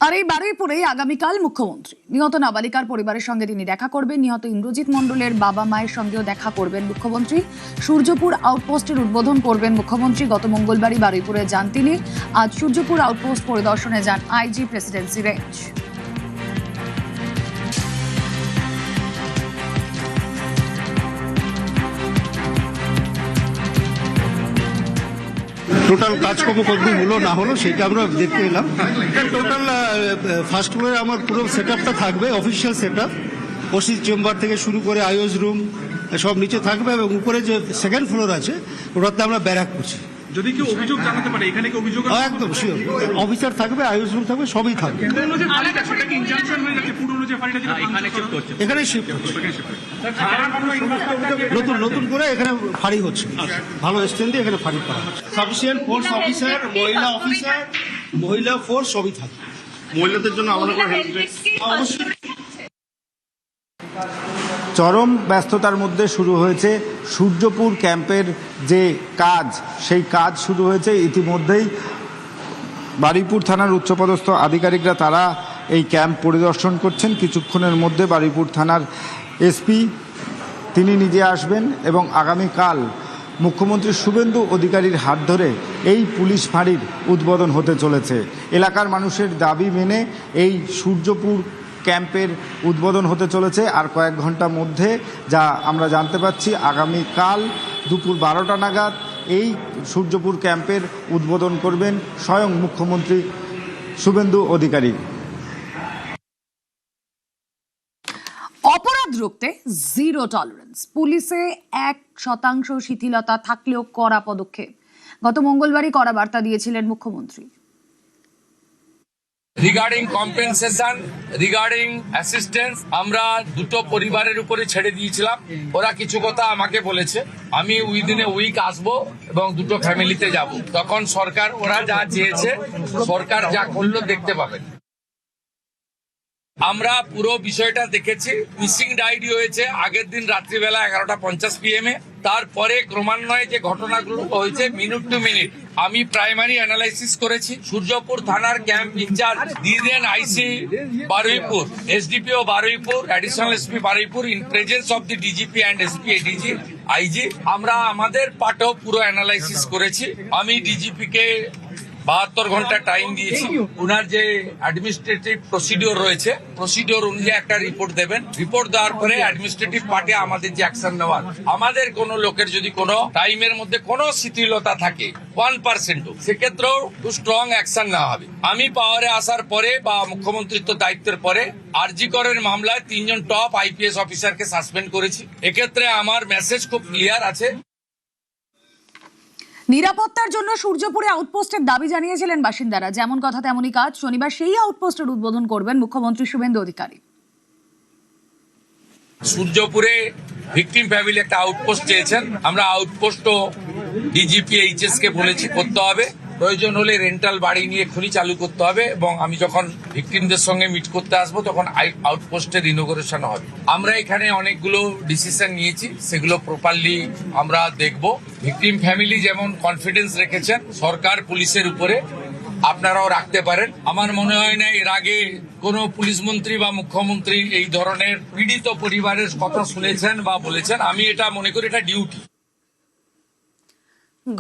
আর এই বারুইপুরে আগামীকাল মুখ্যমন্ত্রী নিহত নাবালিকার পরিবারের সঙ্গে তিনি দেখা করবেন। নিহত ইন্দ্রজিৎ মণ্ডলের বাবা মায়ের সঙ্গেও দেখা করবেন মুখ্যমন্ত্রী। সূর্যপুর আউটপোস্টের উদ্বোধন করবেন মুখ্যমন্ত্রী। গত মঙ্গলবারই বারুইপুরে যান তিনি। আজ সূর্যপুর আউটপোস্ট পরিদর্শনে যান আইজি প্রেসিডেন্সি রেঞ্জ। টোটাল কাজকর্ম কতদূর হলো না হলো সেটা আমরা দেখতে এলাম। টোটাল ফার্স্ট ফ্লোরে আমার পুরো সেট আপটা থাকবে, official set up, OC chamber থেকে শুরু করে আইওএস রুম সব নিচে থাকবে, এবং উপরে যে সেকেন্ড ফ্লোর আছে ওটাতে আমরা ব্যারাক করছি। যদি কেউ অভিযোগ জানাতে পারে, এখানে কি অভিযোগ? একদম শিওর, অফিসার থাকবে, আইওএস রুম থাকবে, সবই থাকবে। এখানে শিফট হচ্ছে, নতুন নতুন করে এখানে ফাঁড়ি হচ্ছে, ভালো স্ট্যান্ড দিয়ে এখানে ফাঁড়ি করা হচ্ছে। সাফিসিয়েন্ট ফোর্স অফিসার, মহিলা ফোর্স সবই থাকবে। মহিলাদের জন্য আমরা অবশ্যই। চরম ব্যস্ততার মধ্যে শুরু হয়েছে সূর্যপুর ক্যাম্পের যে কাজ, সেই কাজ শুরু হয়েছে ইতিমধ্যেই। বারুইপুর থানার উচ্চপদস্থ আধিকারিকরা তারা এই ক্যাম্প পরিদর্শন করছেন। কিছুক্ষণের মধ্যে বারুইপুর থানার এসপি তিনি নিজে আসবেন এবং আগামীকাল মুখ্যমন্ত্রী শুভেন্দু অধিকারীর হাত ধরে এই পুলিশ ফাঁড়ির উদ্বোধন হতে চলেছে। এলাকার মানুষের দাবি মেনে এই সূর্যপুর ক্যাম্পের উদ্বোধন হতে চলেছে আর কয়েক ঘন্টার মধ্যে। যা আমরা জানতে পাচ্ছি আগামীকাল দুপুর 12টা নাগাদ এই সূর্যপুর ক্যাম্পের উদ্বোধন করবেন স্বয়ং মুখ্যমন্ত্রী শুভেন্দু অধিকারী। অপরাধ রুখতে জিরো টলারেন্স, পুলিশে 1% শিথিলতা থাকলেও কড়া পদক্ষেপ। গত মঙ্গলবারই কড়া বার্তা দিয়েছিলেন মুখ্যমন্ত্রী। রিগার্ডিং কম্পেনসেশন, রিগার্ডিং অ্যাসিস্ট্যান্স আমরা দুটো পরিবারের উপরে ছেড়ে দিয়েছিলাম। ওরা কিছু কথা আমাকে বলেছে, আমি উইদিন এ উইক আসবো এবং দুটো ফ্যামিলিতে যাব। তখন সরকার ওরা যা চেয়েছে, সরকার যা করলো দেখতে পাবেন। আমরা পুরো বিষয়টা দেখেছি। মিসিং ডায়েরি হয়েছে আগের দিন রাত্রিবেলা 11:50 PM এ। তারপরে ক্রমান্বয়ে যে ঘটনাগুলো হয়েছে মিনিট টু মিনিট আমি প্রাইমারি অ্যানালাইসিস করেছি। সূর্যপুর থানার ক্যাম্প ইনচার্জ দিদেন IC Baruipur, SDPO Baruipur, additional SP Baruipur in presence of the DGP and SP ADG IG আমরা আমাদের পার্টও পুরো অ্যানালাইসিস করেছি। আমি ডিজিপি কে 72 ঘন্টা টাইম দিয়েছি। উনার যে অ্যাডমিনিস্ট্রেটিভ প্রসিডিওর রয়েছে, প্রসিডিওর অনুযায়ী একটা রিপোর্ট দেবেন। রিপোর্ট দেওয়ার পরে অ্যাডমিনিস্ট্রেটিভ পার্টে আমাদের যে অ্যাকশন নেওয়ার, আমাদের কোনো লোকের যদি কোনো টাইমের মধ্যে কোনো শিথিলতা থাকে 1%, সেক্ষেত্রেও স্ট্রং অ্যাকশন নেওয়া হবে। আমি পাওয়ারে আসার পরে বা মুখ্যমন্ত্রিত্ব দায়িত্বের পরে আরজি করের মামলায় 3 জন টপ আইপিএস অফিসারকে সাসপেন্ড করেছি। এক্ষেত্রে আমার মেসেজ খুব ক্লিয়ার আছে। নিরাপত্তার জন্য সূর্যপুরে আউটপোস্টের দাবি জানিয়েছিলেন বাসিন্দারা। যেমন কথা তেমনই কাজ। শনিবার সেই আউটপোস্টের উদ্বোধন করবেন মুখ্যমন্ত্রী শুভেন্দু অধিকারী। সূর্যপুরে ভিকটিম ফ্যামিলি একটা আউটপোস্ট চেয়েছেন। আমরা আউটপোস্টও ডিজিপি এইচএস কে বলেছি করতে হবে। প্রয়োজন হলে রেন্টাল বাড়ি নিয়ে খনি চালু করতে হবে, এবং আমি যখন ভিকটিমদের সঙ্গে মিট করতে আসবো তখন আউটপোস্টের ইনোগ্রেশন হবে। আমরা এখানে অনেকগুলো ডিসিশন নিয়েছি, সেগুলো প্রপারলি আমরা দেখব। ভিকটিম ফ্যামিলি যেমন কনফিডেন্স রেখেছেন সরকার পুলিশের উপরে, আপনারাও রাখতে পারেন। আমার মনে হয় না এর আগে কোনো পুলিশ মন্ত্রী বা মুখ্যমন্ত্রী এই ধরনের পীড়িত পরিবারের কথা শুনেছেন বা বলেছেন। আমি এটা মনে করি এটা ডিউটি।